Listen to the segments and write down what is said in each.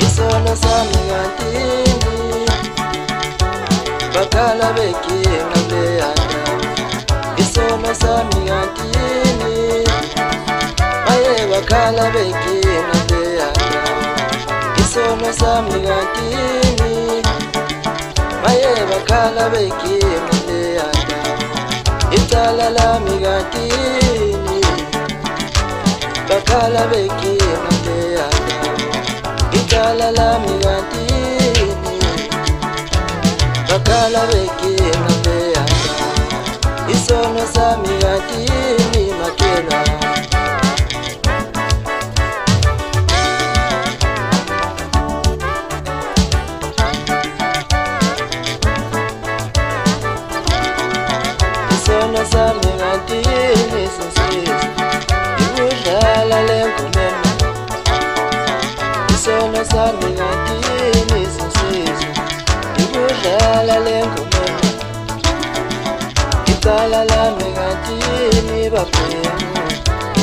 Isono sami ngantini bakhala bekinga leyana. Isono sami ngantini maye bakhala bekinga leyana. Isono sami ngantini maye bakhala bekinga leyana. Icala lami ngantini bakhala bekinga leyana. Icala lami ngantini bakhala bekinga leyana. Isono sami ngantini Mqanjelwa. Isono sami ngantini sisiza ikudlala lengomeni. Isono sami ngantini sisiza ikudlala lengomeni. Icala lami ngantini bafengu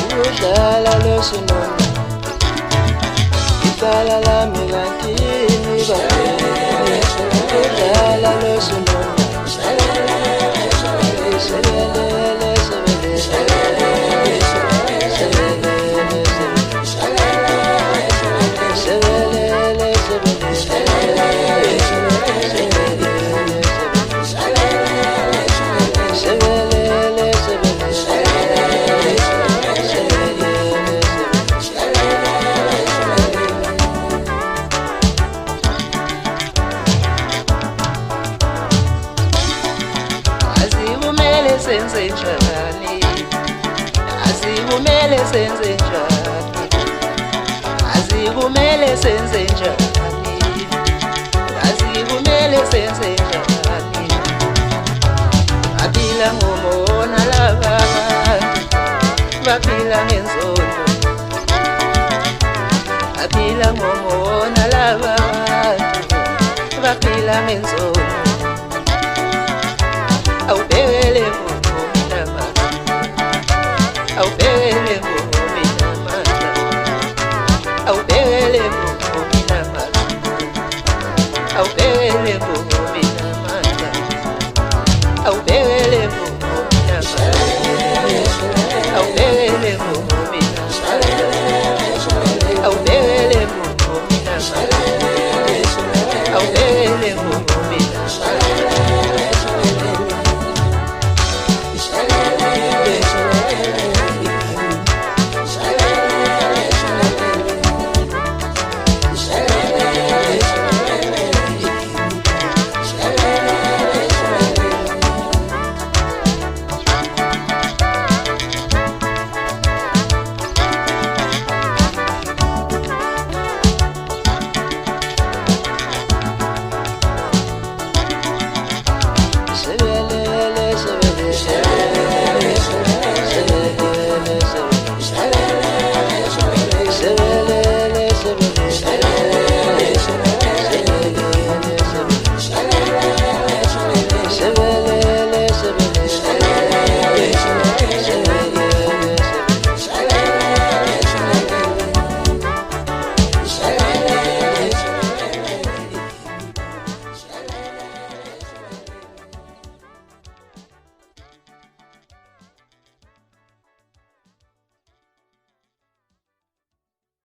ikudlala losunona. Icala lami ngantini bafengu ikudlala losunona. Senze njani, azikumele senze njani, azikumele senze njani, azikumele senze njani. Baphila ngomona laba baphila ngenzondo. Baphila ngomona laba baphila ngenzondo. Awubhekele awubhekele ngomina manda, awubhekele ngomina manda, awubhekele ngomina manda, awubhekele